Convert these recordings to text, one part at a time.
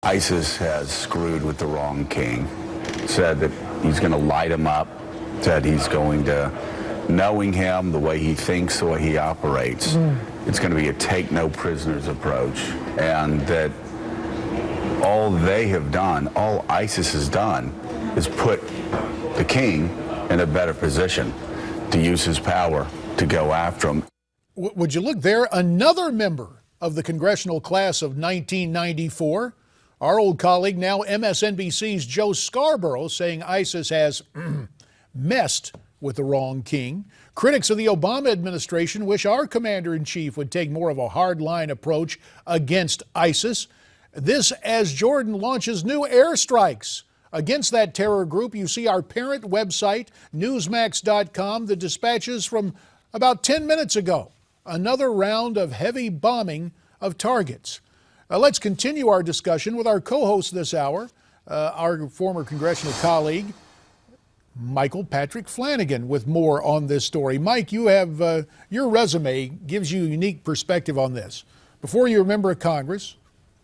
ISIS has screwed with the wrong king, said that he's going to light him up, said he's going to, knowing him, the way he thinks, the way he operates, it's going to be a take no prisoners approach, and that all they have done, all ISIS has done, is put the king in a better position to use his power to go after him. Would you look there? Another member of the congressional class of 1994, our old colleague, now MSNBC's Joe Scarborough, saying ISIS has messed with the wrong king. Critics of the Obama administration wish our commander-in-chief would take more of a hardline approach against ISIS. This as Jordan launches new airstrikes against that terror group. You see our parent website, Newsmax.com, the dispatches from about 10 minutes ago. Another round of heavy bombing of targets. Let's continue our discussion with our co-host this hour, our former congressional colleague, Michael Patrick Flanagan, with more on this story. Mike, you have your resume gives you a unique perspective on this. Before you were a member of Congress,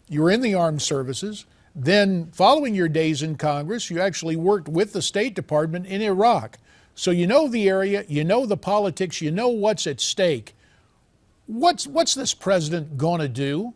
you were in the armed services. Then, following your days in Congress, you actually worked with the State Department in Iraq. So you know the area, you know the politics, you know what's at stake. What's this president going to do?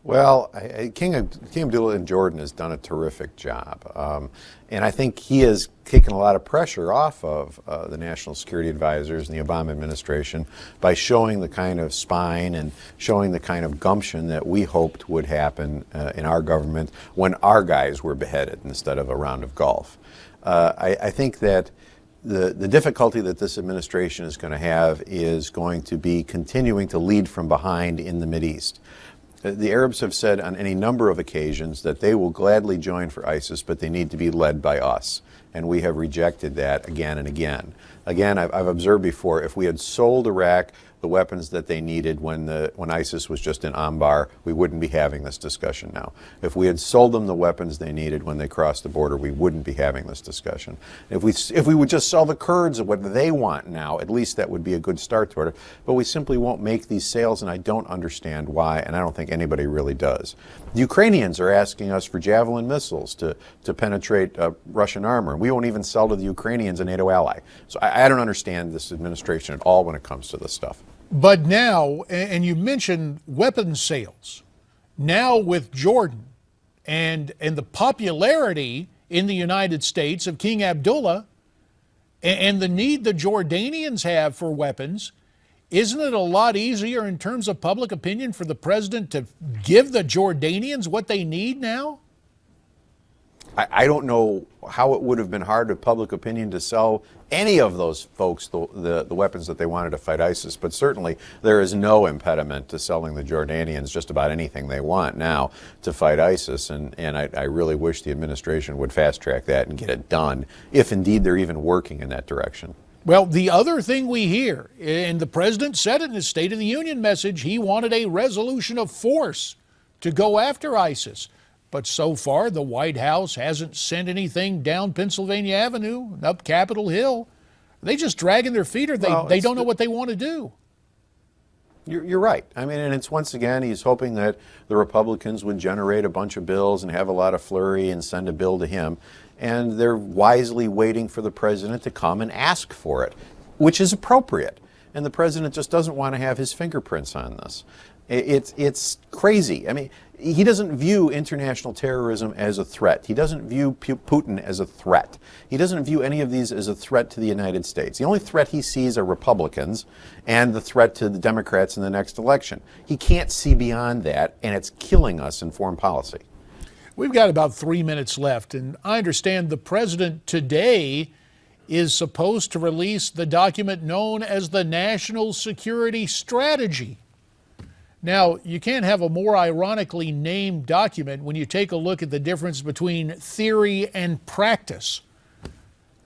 Well, King Abdullah in Jordan has done a terrific job. And I think he has taken a lot of pressure off of the national security advisors and the Obama administration by showing the kind of spine and showing the kind of gumption that we hoped would happen in our government when our guys were beheaded instead of a round of golf. I think that the difficulty that this administration is going to have is going to be continuing to lead from behind in the Mideast. The Arabs have said on any number of occasions that they will gladly join for ISIS, but they need to be led by us. And we have rejected that again and again. Again, I've observed before, if we had sold Iraq the weapons that they needed when ISIS was just in Anbar, we wouldn't be having this discussion now. If we had sold them the weapons they needed when they crossed the border, we wouldn't be having this discussion. If we would just sell the Kurds what they want now, at least that would be a good start to it. But we simply won't make these sales, and I don't understand why, and I don't think anybody really does. The Ukrainians are asking us for Javelin missiles to penetrate Russian armor. We won't even sell to the Ukrainians, a NATO ally. So I don't understand this administration at all when it comes to this stuff. But now, and you mentioned weapons sales, now with Jordan and the popularity in the United States of King Abdullah and the need the Jordanians have for weapons, isn't it a lot easier in terms of public opinion for the president to give the Jordanians what they need now? I don't know how it would have been hard with public opinion to sell any of those folks the weapons that they wanted to fight ISIS, but certainly there is no impediment to selling the Jordanians just about anything they want now to fight ISIS, and I really wish the administration would fast-track that and get it done, if indeed they're even working in that direction. Well, the other thing we hear, and the president said it in his State of the Union message, he wanted a resolution of force to go after ISIS. But so far, the White House hasn't sent anything down Pennsylvania Avenue, up Capitol Hill. They just dragging their feet, or they don't know what they want to do. You're right. I mean, and it's once again, he's hoping that the Republicans would generate a bunch of bills and have a lot of flurry and send a bill to him. And they're wisely waiting for the president to come and ask for it, which is appropriate. And the president just doesn't want to have his fingerprints on this. It's crazy. I mean, he doesn't view international terrorism as a threat. He doesn't view Putin as a threat. He doesn't view any of these as a threat to the United States. The only threat he sees are Republicans and the threat to the Democrats in the next election. He can't see beyond that, and it's killing us in foreign policy. We've got about 3 minutes left, and I understand the president today is supposed to release the document known as the National Security Strategy. Now, you can't have a more ironically named document when you take a look at the difference between theory and practice.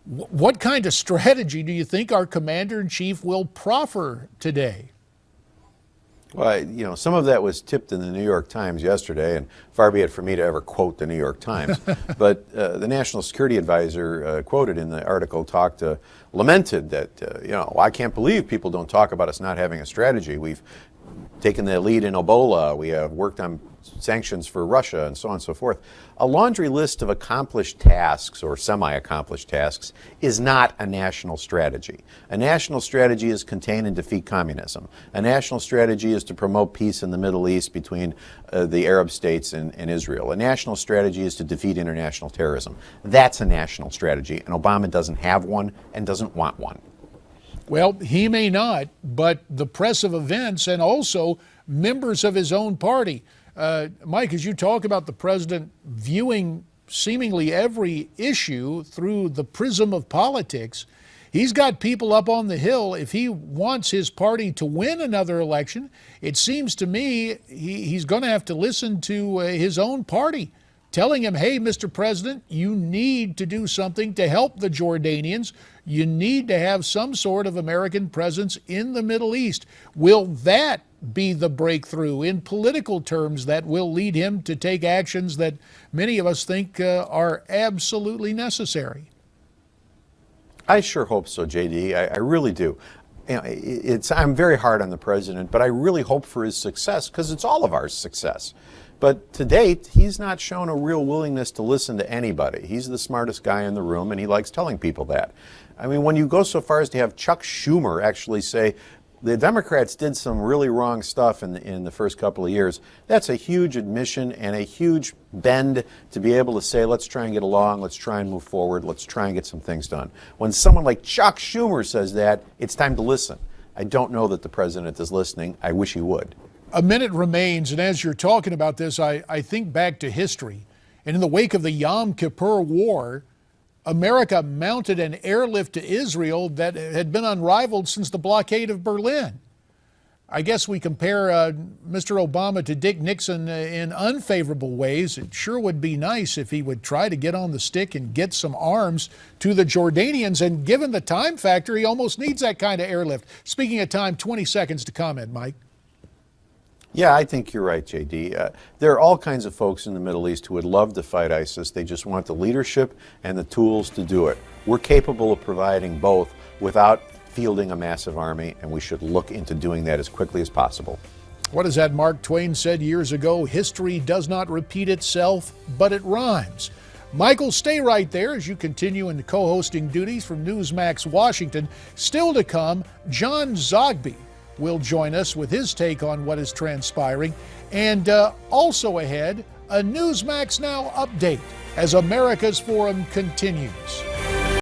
What kind of strategy do you think our commander-in-chief will proffer today? Well, you know, some of that was tipped in the New York Times yesterday, and far be it for me to ever quote the New York Times. But the National Security Advisor quoted in the article lamented that, I can't believe people don't talk about us not having a strategy. We've taken the lead in Ebola. We have worked on sanctions for Russia and so on and so forth. A laundry list of accomplished tasks or semi-accomplished tasks is not a national strategy. A national strategy is contain and defeat communism. A national strategy is to promote peace in the Middle East between the Arab states and Israel. A national strategy is to defeat international terrorism. That's a national strategy, and Obama doesn't have one and doesn't want one. Well, he may not, but the press of events and also members of his own party. Mike, as you talk about the president viewing seemingly every issue through the prism of politics, he's got people up on the Hill. If he wants his party to win another election, it seems to me he's going to have to listen to his own party telling him, hey, Mr. President, you need to do something to help the Jordanians. You need to have some sort of American presence in the Middle East. Will that be the breakthrough in political terms that will lead him to take actions that many of us think are absolutely necessary? I sure hope so, JD. I really do. You know, I'm very hard on the president, but I really hope for his success because it's all of our success. But to date, he's not shown a real willingness to listen to anybody. He's the smartest guy in the room, and he likes telling people that. I mean, when you go so far as to have Chuck Schumer actually say, the Democrats did some really wrong stuff in the first couple of years, that's a huge admission and a huge bend to be able to say, let's try and get along, let's try and move forward, let's try and get some things done. When someone like Chuck Schumer says that, it's time to listen. I don't know that the president is listening. I wish he would. A minute remains, and as you're talking about this, I think back to history. And in the wake of the Yom Kippur War, America mounted an airlift to Israel that had been unrivaled since the blockade of Berlin. I guess we compare Mr. Obama to Dick Nixon in unfavorable ways. It sure would be nice if he would try to get on the stick and get some arms to the Jordanians. And given the time factor, he almost needs that kind of airlift. Speaking of time, 20 seconds to comment, Mike. Yeah, I think you're right, JD. There are all kinds of folks in the Middle East who would love to fight ISIS. They just want the leadership and the tools to do it. We're capable of providing both without fielding a massive army, and we should look into doing that as quickly as possible. What is that Mark Twain said years ago? History does not repeat itself, but it rhymes. Michael, stay right there as you continue in the co-hosting duties from Newsmax Washington. Still to come, John Zogby will join us with his take on what is transpiring. And also ahead, a Newsmax Now update as America's Forum continues.